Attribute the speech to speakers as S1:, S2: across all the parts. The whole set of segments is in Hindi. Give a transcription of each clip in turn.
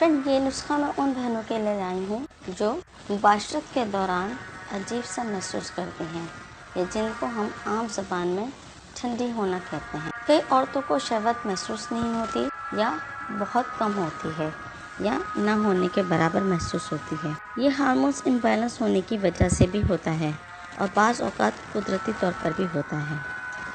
S1: फ्रेंड, ये नुस्खा मैं उन बहनों के लिए लाई हूँ जो मुबाशरत के दौरान अजीब सा महसूस करती हैं या जिनको हम आम ज़बान में ठंडी होना कहते हैं। कई औरतों को शहवत महसूस नहीं होती या बहुत कम होती है या ना होने के बराबर महसूस होती है। ये हार्मोन्स इम्बैलेंस होने की वजह से भी होता है और बाज़ औक़ात कुदरती तौर पर भी होता है।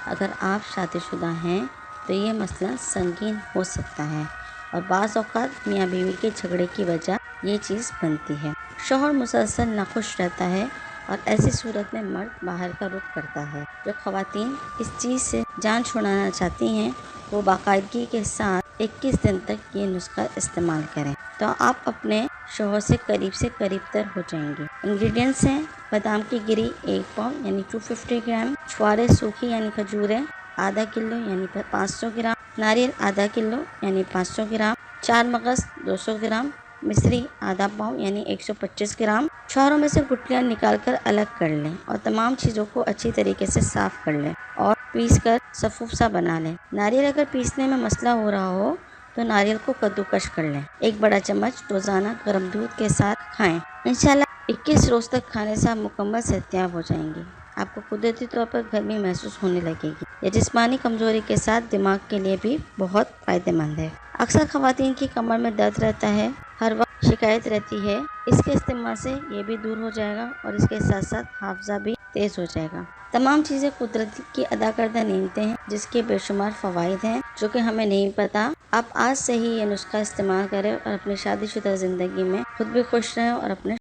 S1: अगर आप शादीशुदा हैं तो ये मसला संगीन हो सकता है और बाज़ औक़ात मियाँ बीवी के झगड़े की वजह ये चीज़ बनती है। शौहर मुसलसल नाखुश रहता है और ऐसी सूरत में मर्द बाहर का रुख करता है। जो ख़वातीन इस चीज़ से जान छुड़ाना चाहती हैं वो बाकायदगी के साथ 21 दिन तक ये नुस्खा इस्तेमाल करें तो आप अपने शौहर से करीब तर हो जाएंगे। इंग्रेडिएंट्स हैं बादाम की गिरी 1 पाव यानी 250 ग्राम, छुआरे सूखी यानी खजूरें आधा किलो यानी 500 ग्राम, नारियल आधा किलो यानी 500 ग्राम, 4 मगज़ 200 ग्राम, मिश्री आधा पाव यानी 125 ग्राम। छुहारों में से गुठलियाँ निकालकर अलग कर लें और तमाम चीज़ों को अच्छी तरीके से साफ़ कर लें और पीस कर सफ़ूफ सा बना लें। नारियल अगर पीसने में मसला हो रहा हो तो नारियल को कद्दूकश कर लें। 1 बड़ा चम्मच रोज़ाना गर्म दूध के साथ खाएं। इंशाल्लाह 21 रोज़ तक खाने से आप मुकम्मल सेहतियाब हो जाएंगे। आपको कुदरती तौर पर गर्मी महसूस होने लगेगी। यह जिस्मानी कमज़ोरी के साथ दिमाग के लिए भी बहुत फ़ायदेमंद है। अक्सर ख़वातीन की कमर में दर्द रहता है, हर वक्त शिकायत रहती है। इसके इस्तेमाल से ये भी दूर हो जाएगा और इसके साथ साथ हाफ़ज़ा भी तेज़ हो जाएगा। तमाम चीज़ें कुदरत की अदा करदा नेमतें हैं जिसके बेशुमार फ़वाइद हैं जो कि हमें नहीं पता। आप आज से ही ये नुस्खा इस्तेमाल करें और अपनी शादीशुदा ज़िंदगी में खुद भी खुश रहें और अपने